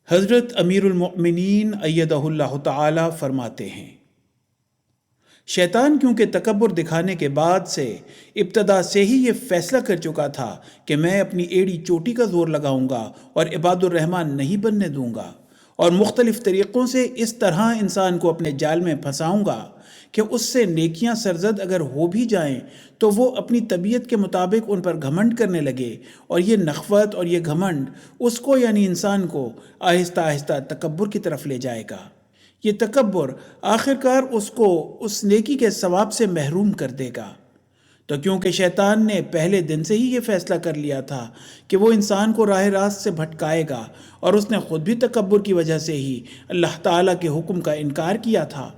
حضرت امیر المؤمنین ایدہ اللہ تعالی فرماتے ہیں، شیطان کیونکہ تکبر دکھانے کے بعد سے ابتدا سے ہی یہ فیصلہ کر چکا تھا کہ میں اپنی ایڑی چوٹی کا زور لگاؤں گا اور عباد الرحمن نہیں بننے دوں گا، اور مختلف طریقوں سے اس طرح انسان کو اپنے جال میں پھنساؤں گا کہ اس سے نیکیاں سرزد اگر ہو بھی جائیں تو وہ اپنی طبیعت کے مطابق ان پر گھمنڈ کرنے لگے، اور یہ نخوت اور یہ گھمنڈ اس کو یعنی انسان کو آہستہ آہستہ تکبر کی طرف لے جائے گا۔ یہ تکبر آخرکار اس کو اس نیکی کے ثواب سے محروم کر دے گا۔ تو کیونکہ شیطان نے پہلے دن سے ہی یہ فیصلہ کر لیا تھا کہ وہ انسان کو راہ راست سے بھٹکائے گا، اور اس نے خود بھی تکبر کی وجہ سے ہی اللہ تعالیٰ کے حکم کا انکار کیا تھا،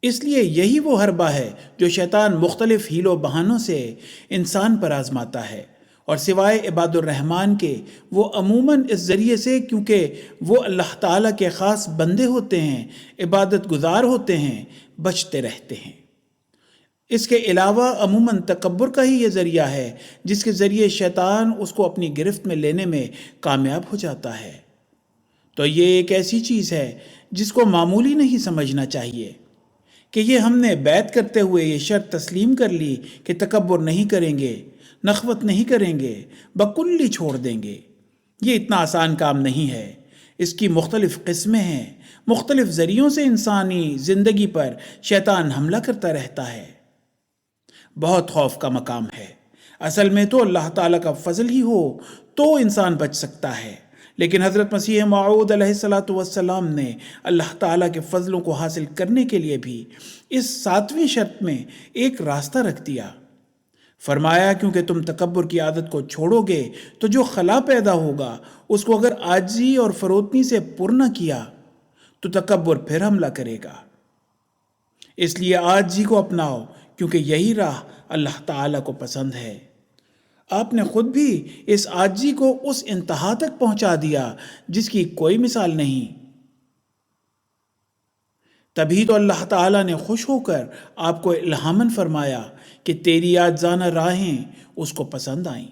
اس لیے یہی وہ حربہ ہے جو شیطان مختلف حیل و بہانوں سے انسان پر آزماتا ہے، اور سوائے عباد الرحمن کے وہ عموماً اس ذریعے سے، کیونکہ وہ اللہ تعالیٰ کے خاص بندے ہوتے ہیں، عبادت گزار ہوتے ہیں، بچتے رہتے ہیں۔ اس کے علاوہ عموماً تکبر کا ہی یہ ذریعہ ہے جس کے ذریعے شیطان اس کو اپنی گرفت میں لینے میں کامیاب ہو جاتا ہے۔ تو یہ ایک ایسی چیز ہے جس کو معمولی نہیں سمجھنا چاہیے کہ یہ ہم نے بیعت کرتے ہوئے یہ شرط تسلیم کر لی کہ تکبر نہیں کریں گے، نخوت نہیں کریں گے، بکلی چھوڑ دیں گے۔ یہ اتنا آسان کام نہیں ہے، اس کی مختلف قسمیں ہیں، مختلف ذریعوں سے انسانی زندگی پر شیطان حملہ کرتا رہتا ہے۔ بہت خوف کا مقام ہے۔ اصل میں تو اللہ تعالیٰ کا فضل ہی ہو تو انسان بچ سکتا ہے، لیکن حضرت مسیح موعود علیہ السلام نے اللہ تعالیٰ کے فضلوں کو حاصل کرنے کے لیے بھی اس 7ویں شرط میں ایک راستہ رکھ دیا۔ فرمایا کیونکہ تم تکبر کی عادت کو چھوڑو گے تو جو خلا پیدا ہوگا اس کو اگر عاجزی اور فروتنی سے پر نہ کیا تو تکبر پھر حملہ کرے گا۔ اس لیے عاجزی کو اپناؤ، کیونکہ یہی راہ اللہ تعالیٰ کو پسند ہے۔ آپ نے خود بھی اس عاجزی کو اس انتہا تک پہنچا دیا جس کی کوئی مثال نہیں۔ تبھی تو اللہ تعالیٰ نے خوش ہو کر آپ کو الہاماً فرمایا کہ تیری عاجزانہ راہیں اس کو پسند آئیں۔